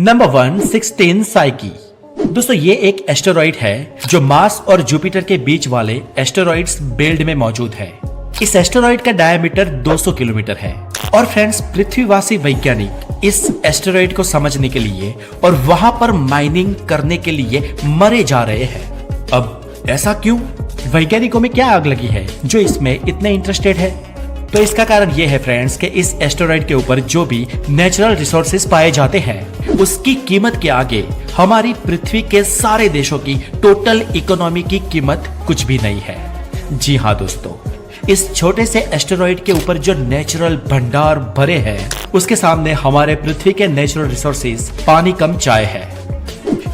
Number 1, 16 psyche. दोस्तों ये एक एस्टेरॉइड है जो मार्स और जुपिटर के बीच वाले एस्टेरॉइड्स बेल्ट में मौजूद है। इस एस्टेरॉइड का डायमीटर 200 किलोमीटर है और फ्रेंड्स पृथ्वीवासी वैज्ञानिक इस एस्टेरॉइड को समझने के लिए और वहां पर माइनिंग करने के लिए मरे जा रहे हैं। अब ऐसा क्यों? वैज्ञानिकों में क्या आग लगी है जो इसमें इतने इंटरेस्टेड है? तो इसका कारण ये है फ्रेंड्स कि इस एस्टेरॉइड के ऊपर जो भी नेचुरल रिसोर्सेज पाए जाते हैं उसकी कीमत के आगे हमारी पृथ्वी के सारे देशों की टोटल इकोनॉमी की कीमत कुछ भी नहीं है। जी हाँ दोस्तों, इस छोटे से एस्टेरॉइड के ऊपर जो नेचुरल भंडार भरे हैं उसके सामने हमारे पृथ्वी के नेचुरल रिसोर्सेज पानी कम चाय है।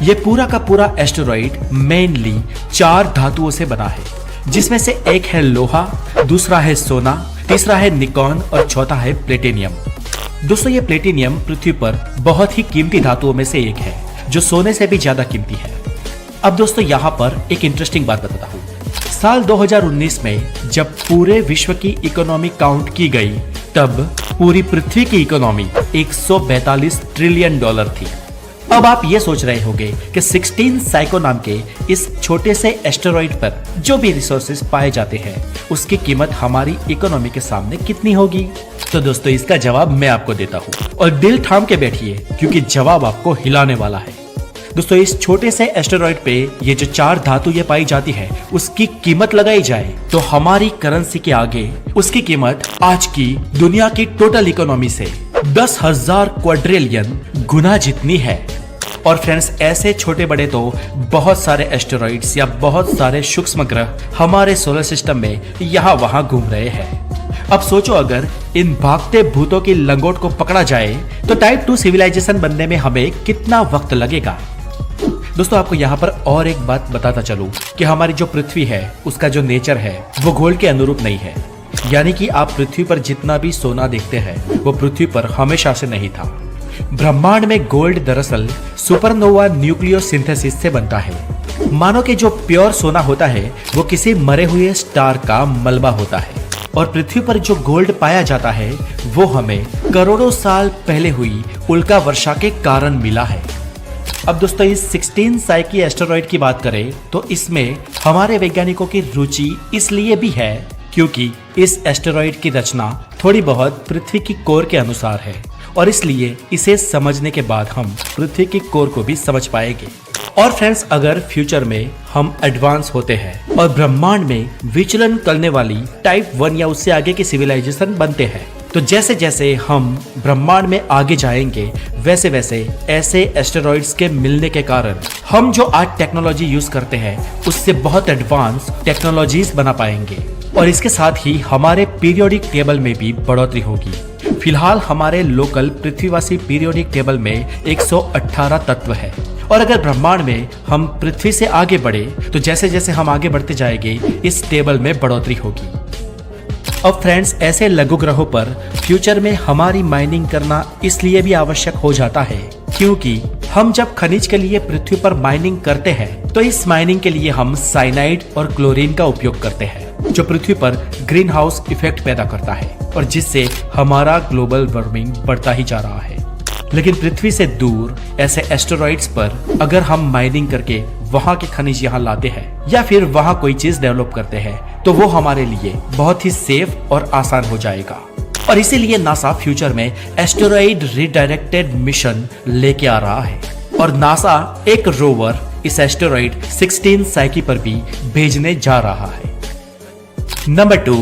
ये पूरा का पूरा एस्टेरॉइड मेनली 4 धातुओं से बना है, जिसमें से एक है लोहा, दूसरा है सोना, तीसरा है निकॉन और चौथा है प्लेटिनियम। दोस्तों ये प्लेटिनियम पृथ्वी पर बहुत ही कीमती धातुओं में से एक है जो सोने से भी ज्यादा कीमती है। अब दोस्तों यहाँ पर एक इंटरेस्टिंग बात बताता हूँ। साल 2019 में जब पूरे विश्व की इकोनॉमी काउंट की गई तब पूरी पृथ्वी की इकोनॉमी 142 ट्रिलियन डॉलर थी। अब आप ये सोच रहे होंगे कि 16 साइको नाम के इस छोटे से एस्टेरॉइड पर जो भी रिसोर्सेज पाए जाते हैं उसकी कीमत हमारी इकोनॉमी के सामने कितनी होगी? तो दोस्तों इसका जवाब मैं आपको देता हूँ और दिल थाम के बैठिए क्योंकि जवाब आपको हिलाने वाला है। दोस्तों इस छोटे से एस्टेरॉइड पे ये जो 4 धातु ये पाई जाती है उसकी कीमत लगाई जाए तो हमारी करेंसी के आगे उसकी कीमत आज की दुनिया की टोटल इकोनॉमी से 10,000 क्वाड्रिलियन गुना जितनी है। और फ्रेंड्स ऐसे छोटे बड़े तो बहुत सारे एस्टेरॉइड्स या बहुत सारे सूक्ष्म ग्रह हमारे सोलर सिस्टम में यहाँ वहां घूम रहे हैं। अब सोचो अगर इन भागते भूतों की लंगोट को पकड़ा जाए तो टाइप 2 सिविलाइजेशन बनने में हमें कितना वक्त लगेगा? दोस्तों आपको यहाँ पर और एक बात बताता चलूं कि हमारी जो पृथ्वी है उसका जो नेचर है वो गोल्ड के अनुरूप नहीं है। यानी कि आप पृथ्वी पर जितना भी सोना देखते हैं वो पृथ्वी पर हमेशा से नहीं था। ब्रह्मांड में गोल्ड दरअसल सुपरनोवा न्यूक्लियोसिंथेसिस से बनता है। मानो कि जो प्योर सोना होता है वो किसी मरे हुए स्टार का मलबा होता है और पृथ्वी पर जो गोल्ड पाया जाता है वो हमें करोड़ों साल पहले हुई उल्का वर्षा के कारण मिला है। अब दोस्तों इस 16 साइकी एस्टेरॉइड की बात करें तो इसमें हमारे वैज्ञानिकों की रुचि इसलिए भी है क्योंकि इस एस्टेरॉइड की रचना थोड़ी बहुत पृथ्वी की कोर के अनुसार है और इसलिए इसे समझने के बाद हम पृथ्वी की कोर को भी समझ पाएंगे। और फ्रेंड्स अगर फ्यूचर में हम एडवांस होते हैं और ब्रह्मांड में विचलन करने वाली टाइप 1 या उससे आगे की सिविलाइजेशन बनते हैं तो जैसे जैसे हम ब्रह्मांड में आगे जाएंगे वैसे वैसे ऐसे एस्टेरॉइड्स के मिलने के कारण हम जो आज टेक्नोलॉजी यूज करते हैं उससे बहुत एडवांस टेक्नोलॉजीज बना पाएंगे और इसके साथ ही हमारे पीरियोडिक टेबल में भी बढ़ोतरी होगी। फिलहाल हमारे लोकल पृथ्वीवासी पीरियोडिक टेबल में 118 तत्व है और अगर ब्रह्मांड में हम पृथ्वी से आगे बढ़े तो जैसे जैसे हम आगे बढ़ते जाएंगे इस टेबल में बढ़ोतरी होगी। अब फ्रेंड्स ऐसे लघु ग्रहों पर फ्यूचर में हमारी माइनिंग करना इसलिए भी आवश्यक हो जाता है क्योंकि हम जब खनिज के लिए पृथ्वी पर माइनिंग करते हैं तो इस माइनिंग के लिए हम साइनाइड और क्लोरीन का उपयोग करते हैं जो पृथ्वी पर ग्रीन हाउस इफेक्ट पैदा करता है और जिससे हमारा ग्लोबल वार्मिंग बढ़ता ही जा रहा है। लेकिन पृथ्वी से दूर ऐसे एस्टेरॉइड्स पर अगर हम माइनिंग करके वहां के खनिज यहाँ लाते हैं या फिर वहां कोई चीज डेवलप करते हैं तो वो हमारे लिए बहुत ही सेफ और आसान हो जाएगा। और इसीलिए नासा फ्यूचर में एस्टेरॉइड रिडायरेक्टेड मिशन लेके आ रहा है और नासा एक रोवर इस एस्टेरॉइड 16 साइकी पर भी भेजने जा रहा है। नंबर 2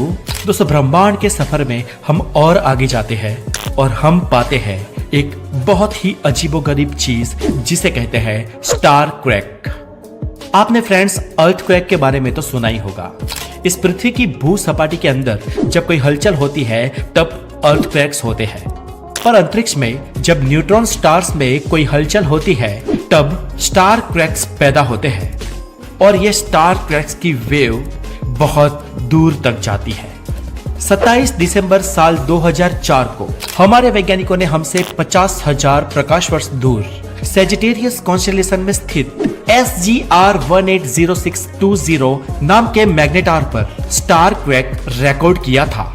दोस्तों ब्रह्मांड के सफर में हम और आगे जाते हैं और हम पाते हैं एक बहुत ही अजीबोगरीब चीज जिसे कहते हैं स्टार क्रैक। आपने फ्रेंड्स अर्थक्वेक के बारे में तो सुना ही होगा। इस पृथ्वी की भू सपाटी के अंदर जब कोई हलचल होती है तब अर्थक्वेक्स होते हैं, पर अंतरिक्ष में जब न्यूट्रॉन स्टार्स में कोई हलचल होती है तब स्टार क्रैक्स पैदा होते हैं और ये स्टार क्रैक्स की वेव बहुत दूर तक जाती है। 27 दिसंबर साल 2004 को हमारे वैज्ञानिकों ने हमसे 50,000 प्रकाश वर्ष दूर सेजिटेरियस कॉन्स्टेलेशन में स्थित SGR 180620 नाम के मैग्नेटार पर स्टार क्वेक रिकॉर्ड किया था।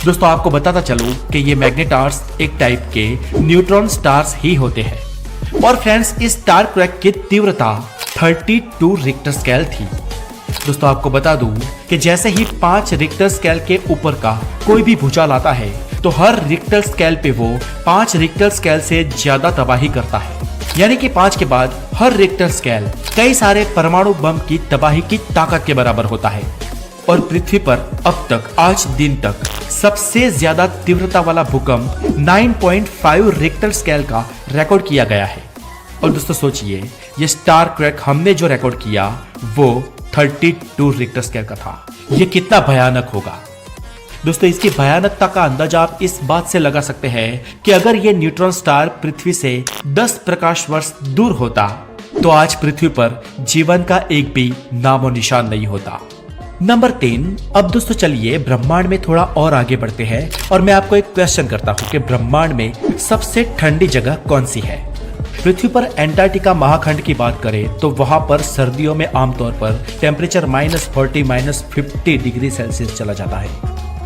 दोस्तों आपको बताता चलूं कि ये मैग्नेटार्स एक टाइप के न्यूट्रॉन स्टार्स ही होते हैं और फ्रेंड्स इस स्टार क्रैक की तीव्रता 32 रिक्टर स्केल थी। दोस्तों आपको बता दूं कि जैसे ही 5 रिक्टर स्केल के ऊपर का कोई भी भूचाल आता है तो हर रिक्टर स्केल पे वो 5 रिक्टर स्केल से ज्यादा तबाही करता है। यानी कि 5 के बाद हर रिक्टर स्केल कई सारे परमाणु बम की तबाही की ताकत के बराबर होता है। और पृथ्वी पर अब तक आज दिन तक सबसे ज्यादा तीव्रता वाला भूकंप 9.5 रिक्टर स्केल का रिकॉर्ड किया गया है। और दोस्तों सोचिए, ये स्टार क्रैक हमने जो रिकॉर्ड किया वो 32 रिक्टर स्केल का था। ये कितना भयानक होगा। दोस्तों इसकी भयानकता का अंदाजा आप इस बात से लगा सकते हैं कि अगर ये न्यूट्रॉन स्टार पृथ्वी से 10 प्रकाश वर्ष दूर होता तो आज पृथ्वी पर जीवन का एक भी नामो निशान नहीं होता। नंबर 3। अब दोस्तों चलिए ब्रह्मांड में थोड़ा और आगे बढ़ते हैं और मैं आपको एक क्वेश्चन करता हूं कि ब्रह्मांड में सबसे ठंडी जगह कौन सी है। पृथ्वी पर एंटार्क्टिका महाखंड की बात करें तो वहां पर सर्दियों में आमतौर पर टेम्परेचर -40 -50 डिग्री सेल्सियस चला जाता है।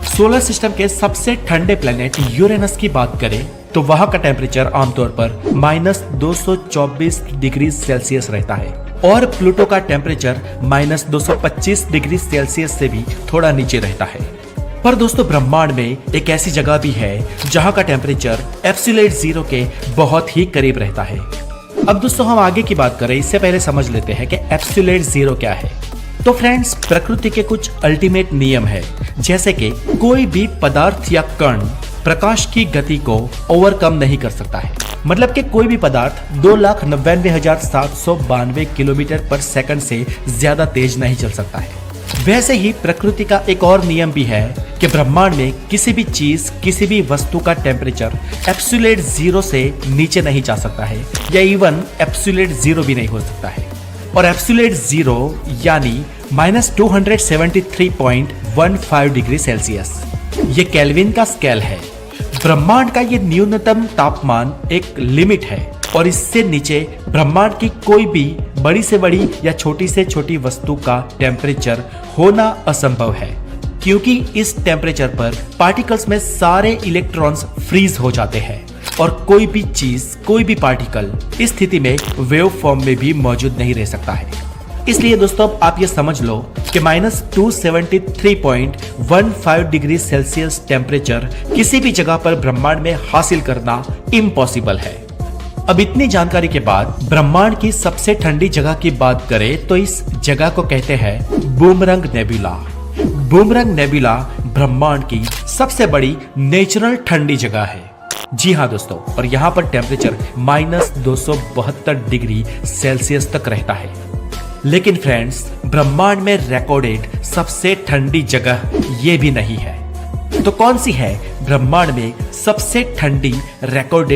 सोलर सिस्टम के सबसे ठंडे प्लेनेट यूरेनस की बात करें तो वहां का टेम्परेचर आमतौर पर -224 डिग्री सेल्सियस रहता है और प्लूटो का टेम्परेचर -225 डिग्री सेल्सियस से भी थोड़ा नीचे रहता है। पर दोस्तों ब्रह्मांड में एक ऐसी जगह भी है जहां का टेम्परेचर एब्सोल्यूट जीरो के बहुत ही करीब रहता है। अब दोस्तों हम आगे की बात करें इससे पहले समझ लेते हैं कि एब्सोल्यूट जीरो क्या है। तो फ्रेंड्स प्रकृति के कुछ अल्टीमेट नियम है, जैसे कि कोई भी पदार्थ या कण प्रकाश की गति को ओवरकम नहीं कर सकता है। मतलब कि कोई भी पदार्थ 2,99,792 किलोमीटर पर सेकंड से ज्यादा तेज नहीं चल सकता है। वैसे ही प्रकृति का एक और नियम भी है कि ब्रह्मांड में किसी भी चीज किसी भी वस्तु का टेम्परेचर एब्सोल्यूट जीरो से नीचे नहीं जा सकता है या इवन एब्सोल्यूट जीरो भी नहीं हो सकता है। और एब्सोल्यूट जीरो यानी -273.15 डिग्री सेल्सियस ये केल्विन का स्केल है। ब्रह्मांड का ये न्यूनतम तापमान एक लिमिट है और इससे नीचे ब्रह्मांड की कोई भी बड़ी से बड़ी या छोटी से छोटी वस्तु का टेम्परेचर होना असंभव है, क्योंकि इस टेम्परेचर पर पार्टिकल्स में सारे इलेक्ट्रॉन्स फ्रीज हो जाते हैं और कोई भी चीज कोई भी पार्टिकल इस स्थिति में वेव फॉर्म में भी मौजूद नहीं रह सकता है। इसलिए दोस्तों आप ये समझ लो कि -273.15 डिग्री सेल्सियस टेम्परेचर किसी भी जगह पर ब्रह्मांड में हासिल करना इम्पॉसिबल है। अब इतनी जानकारी के बाद ब्रह्मांड की सबसे ठंडी जगह की बात करें तो इस जगह को कहते हैं बूमरंग नेबुला। बूमरंग नेबुला ब्रह्मांड की सबसे बड़ी नेचुरल ठंडी जगह है। जी हाँ दोस्तों, और यहाँ पर टेम्परेचर -272 डिग्री सेल्सियस तक रहता है। लेकिन फ्रेंड्स ब्रह्मांड में रिकॉर्डेड सबसे ठंडी जगह ये भी नहीं है। तो कौन सी है ब्रह्मांड में सबसे ठंडी रिकॉर्डेड